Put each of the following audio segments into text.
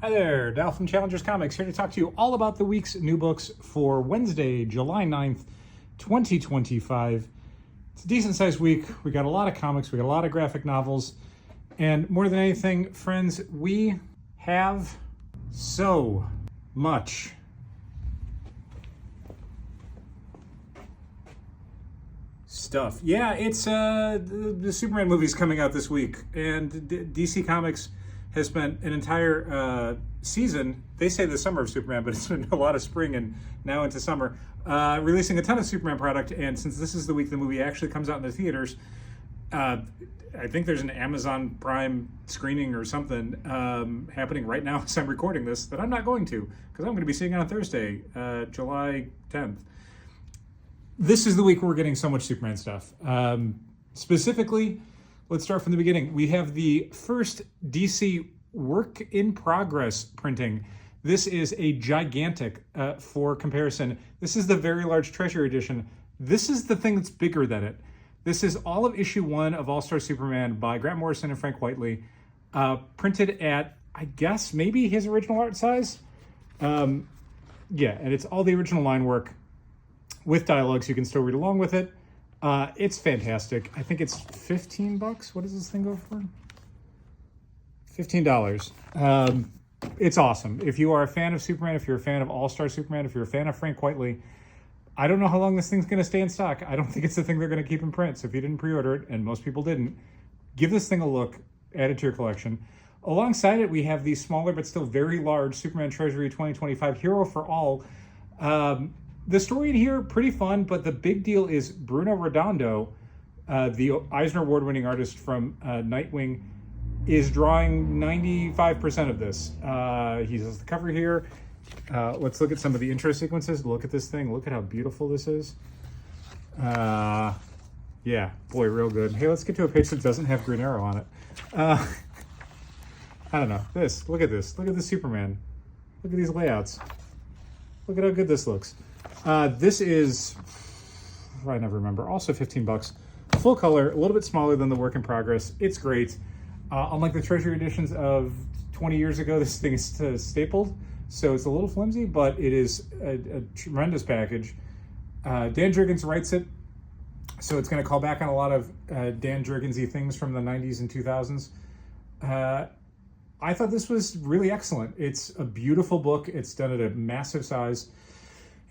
Hi there, Dal from Challengers Comics here to talk to you all about the week's new books for Wednesday, July 9th, 2025. It's a decent sized week. We got a lot of comics, we got a lot of graphic novels, and more than anything, friends, we have so much. Stuff. Yeah, it's the Superman movie's coming out this week, and DC Comics has spent an entire season, they say the summer of Superman, but it's been a lot of spring and now into summer, releasing a ton of Superman product. And since this is the week the movie actually comes out in the theaters, I think there's an Amazon Prime screening or something happening right now as I'm recording this that I'm not going to, because I'm going to be seeing it on Thursday, July 10th. This is the week we're getting so much Superman stuff. Specifically, let's start from the beginning. We have the first DC work in progress printing. This is a gigantic, for comparison. This is the very large Treasury edition. This is the thing that's bigger than it. This is all of issue 1 of All-Star Superman by Grant Morrison and Frank Whiteley, printed at, I guess, maybe his original art size. Yeah, and it's all the original line work with dialogue, so you can still read along with it. It's fantastic. I think it's $15. What does this thing go for? $15. It's awesome. If you are a fan of Superman, if you're a fan of All-Star Superman, if you're a fan of Frank Whiteley, I don't know how long this thing's going to stay in stock. I don't think it's the thing they're going to keep in print. So if you didn't pre-order it, and most people didn't, give this thing a look, add it to your collection. Alongside it, we have the smaller but still very large Superman Treasury 2025 Hero for All. The story in here, pretty fun, but the big deal is Bruno Rodondo, the Eisner Award-winning artist from Nightwing, is drawing 95% of this. He has the cover here. Let's look at some of the intro sequences. Look at this thing. Look at how beautiful this is. Yeah, boy, real good. Hey, let's get to a page that doesn't have Green Arrow on it. I don't know. Look at this. Look at the Superman. Look at these layouts. Look at how good this looks. This is, I never remember, also $15. Full color, a little bit smaller than the work in progress. It's great. Unlike the Treasury editions of 20 years ago, this thing is stapled, so it's a little flimsy, but it is a tremendous package. Dan Jurgens writes it, so it's going to call back on a lot of Dan Jurgens-y things from the 90s and 2000s. I thought this was really excellent. It's a beautiful book. It's done at a massive size.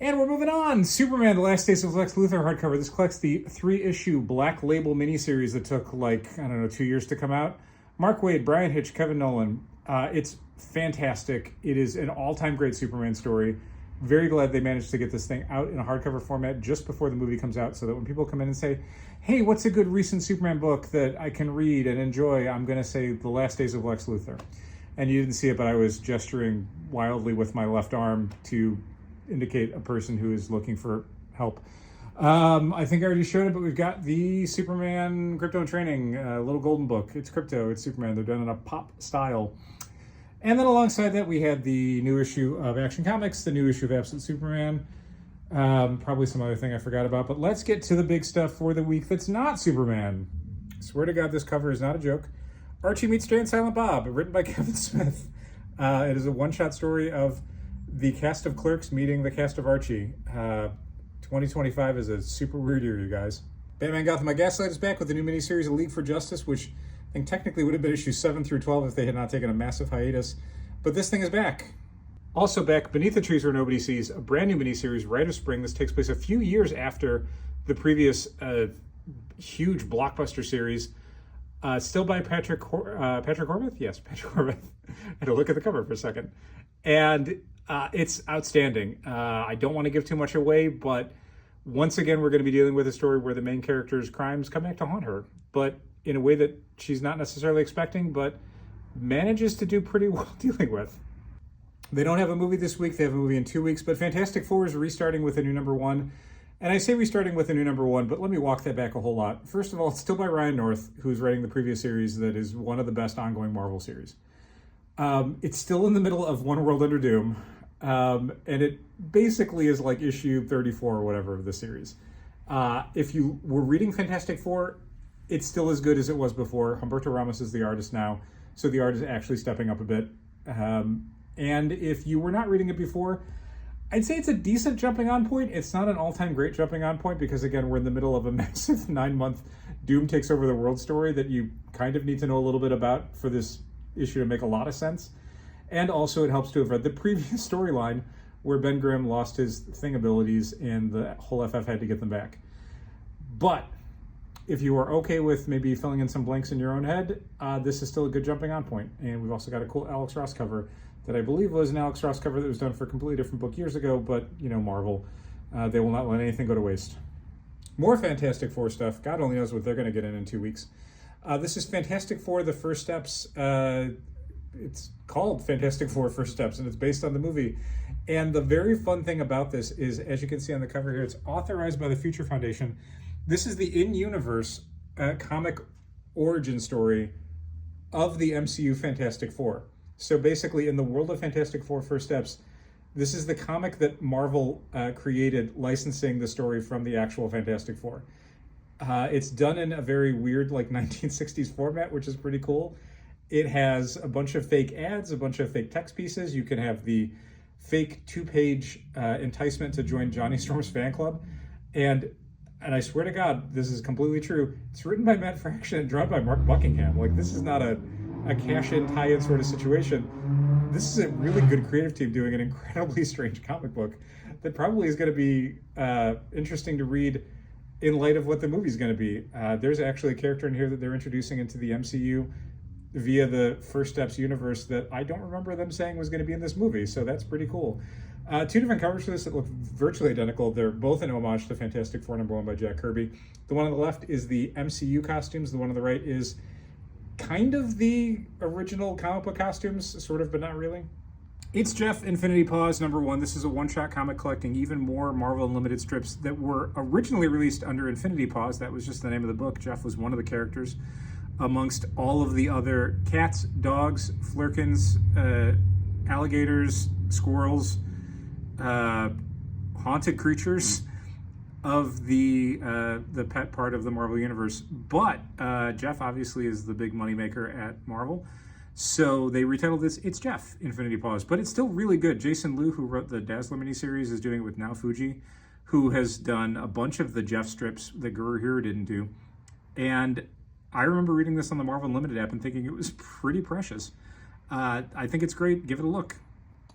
And we're moving on. Superman, The Last Days of Lex Luthor hardcover. This collects the 3-issue Black Label miniseries that took, 2 years to come out. Mark Waid, Brian Hitch, Kevin Nolan. It's fantastic. It is an all-time great Superman story. Very glad they managed to get this thing out in a hardcover format just before the movie comes out, so that when people come in and say, hey, what's a good recent Superman book that I can read and enjoy, I'm going to say The Last Days of Lex Luthor. And you didn't see it, but I was gesturing wildly with my left arm to indicate a person who is looking for help. I think I already showed it, but we've got the Superman Crypto in Training, little golden book. It's crypto, it's Superman. They're done in a pop style. And then alongside that, we had the new issue of Action Comics, the new issue of Absolute Superman, probably some other thing I forgot about. But let's get to the big stuff for the week that's not Superman. Swear to God, this cover is not a joke. Archie meets Jay and Silent Bob, written by Kevin Smith. It is a one-shot story of the cast of Clerks meeting the cast of Archie. 2025 is a super weird year, you guys. Batman Gotham by Gaslight is back with the new miniseries, A League for Justice, which I think technically would have been issues 7 through 12 if they had not taken a massive hiatus. But this thing is back. Also back, Beneath the Trees Where Nobody Sees, a brand new miniseries, Rite of Spring. This takes place a few years after the previous huge blockbuster series. Still by Patrick Horvath? Yes, Patrick Horvath. I had to look at the cover for a second. And it's outstanding. I don't want to give too much away, but once again, we're going to be dealing with a story where the main character's crimes come back to haunt her, but in a way that she's not necessarily expecting, but manages to do pretty well dealing with. They don't have a movie this week. They have a movie in 2 weeks, but Fantastic Four is restarting with a new #1. And I say restarting with a new #1, but let me walk that back a whole lot. First of all, it's still by Ryan North, who's writing the previous series that is one of the best ongoing Marvel series. It's still in the middle of One World Under Doom, and it basically is like issue 34 or whatever of the series. If you were reading Fantastic Four, it's still as good as it was before. Humberto Ramos is the artist now, so the art is actually stepping up a bit. And if you were not reading it before, I'd say it's a decent jumping on point. It's not an all-time great jumping on point because, again, we're in the middle of a massive 9-month Doom takes over the world story that you kind of need to know a little bit about for this issue to make a lot of sense. And also it helps to have read the previous storyline where Ben Grimm lost his thing abilities and the whole FF had to get them back. But if you are okay with maybe filling in some blanks in your own head, this is still a good jumping on point. And we've also got a cool Alex Ross cover that I believe was an Alex Ross cover that was done for a completely different book years ago, but, you know, Marvel, they will not let anything go to waste. More Fantastic Four stuff. God only knows what they're going to get in 2 weeks. This is Fantastic Four, The First Steps. It's called Fantastic Four, First Steps, and it's based on the movie. And the very fun thing about this is, as you can see on the cover here, it's authorized by the Future Foundation. This is the in-universe comic origin story of the MCU Fantastic Four. So basically, in the world of Fantastic Four First Steps, this is the comic that Marvel created, licensing the story from the actual Fantastic Four. It's done in a very weird, like, 1960s format, which is pretty cool. It has a bunch of fake ads, a bunch of fake text pieces. You can have the fake 2-page enticement to join Johnny Storm's fan club. And I swear to God, this is completely true. It's written by Matt Fraction and drawn by Mark Buckingham. Like, this is not a cash-in, tie-in sort of situation. This is a really good creative team doing an incredibly strange comic book that probably is going to be interesting to read in light of what the movie's going to be. There's actually a character in here that they're introducing into the MCU via the First Steps universe that I don't remember them saying was going to be in this movie, so that's pretty cool. 2 different covers for this that look virtually identical. They're both an homage to Fantastic Four #1 by Jack Kirby. The one on the left is the MCU costumes. The one on the right is kind of the original comic book costumes, sort of, but not really. It's Jeff, Infinity PAWS #1. This is a one-shot comic collecting even more Marvel Unlimited strips that were originally released under Infinity PAWS. That was just the name of the book. Jeff was one of the characters amongst all of the other cats, dogs, flurkins, alligators, squirrels, haunted creatures of the pet part of the Marvel Universe. But Jeff obviously is the big moneymaker at Marvel. So they retitled this It's Jeff, Infinity PAWS. But it's still really good. Jason Liu, who wrote the Dazzler miniseries, is doing it with Now Fuji, who has done a bunch of the Jeff strips that Guru Hero didn't do. And I remember reading this on the Marvel Unlimited app and thinking it was pretty precious. I think it's great. Give it a look.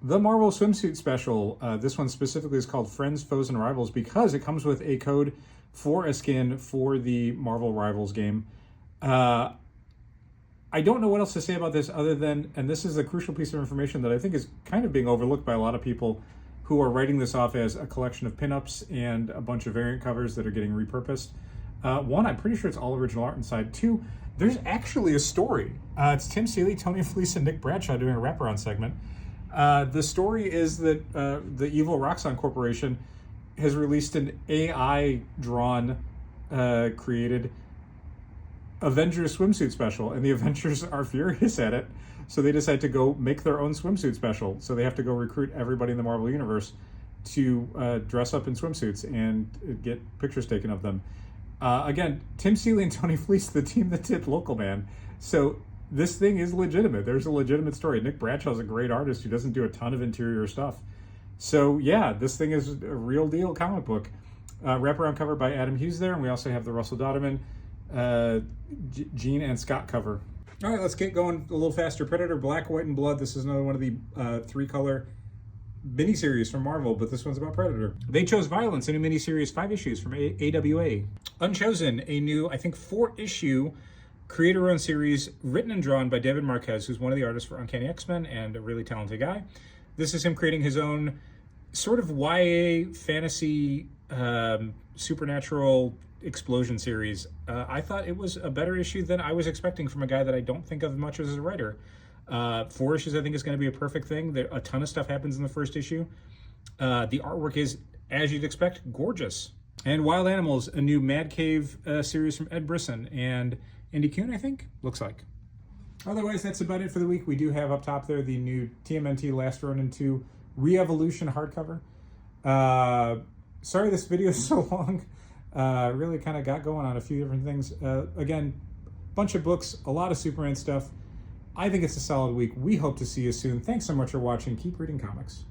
The Marvel Swimsuit Special, this one specifically is called Friends, Foes, and Rivals because it comes with a code for a skin for the Marvel Rivals game. I don't know what else to say about this other than, and this is a crucial piece of information that I think is kind of being overlooked by a lot of people who are writing this off as a collection of pinups and a bunch of variant covers that are getting repurposed. One, I'm pretty sure it's all original art inside. Two, there's actually a story. It's Tim Seeley, Tony Fleece, and Nick Bradshaw doing a wraparound segment. The story is that the evil Roxxon Corporation has released an AI-drawn, created Avengers swimsuit special, and the Avengers are furious at it, so they decide to go make their own swimsuit special. So they have to go recruit everybody in the Marvel Universe to dress up in swimsuits and get pictures taken of them. Again, Tim Seeley and Tony Fleece, the team that did Local Man. So this thing is legitimate. There's a legitimate story. Nick Bradshaw's a great artist who doesn't do a ton of interior stuff. So yeah, this thing is a real deal comic book. Wraparound cover by Adam Hughes there, and we also have the Russell Dodderman, Gene and Scott cover. All right, let's get going a little faster. Predator, Black, White, and Blood. This is another one of the 3-color miniseries from Marvel, but this one's about Predator. They Chose Violence, a new miniseries, 5 issues from AWA. Unchosen, a new, I think, 4-issue creator-owned series written and drawn by David Marquez, who's one of the artists for Uncanny X-Men and a really talented guy. This is him creating his own sort of YA fantasy supernatural explosion series. I thought it was a better issue than I was expecting from a guy that I don't think of much as a writer. 4 issues I think is going to be a perfect thing. A ton of stuff happens in the first issue. The artwork is, as you'd expect, gorgeous. And Wild Animals, a new Mad Cave series from Ed Brisson and Andy Kuhn, I think, looks like. Otherwise, that's about it for the week. We do have up top there the new TMNT Last Ronin 2 Re-Evolution hardcover. Sorry this video is so long. Really kind of got going on a few different things. Again, bunch of books, a lot of Superman stuff. I think it's a solid week. We hope to see you soon. Thanks so much for watching. Keep reading comics.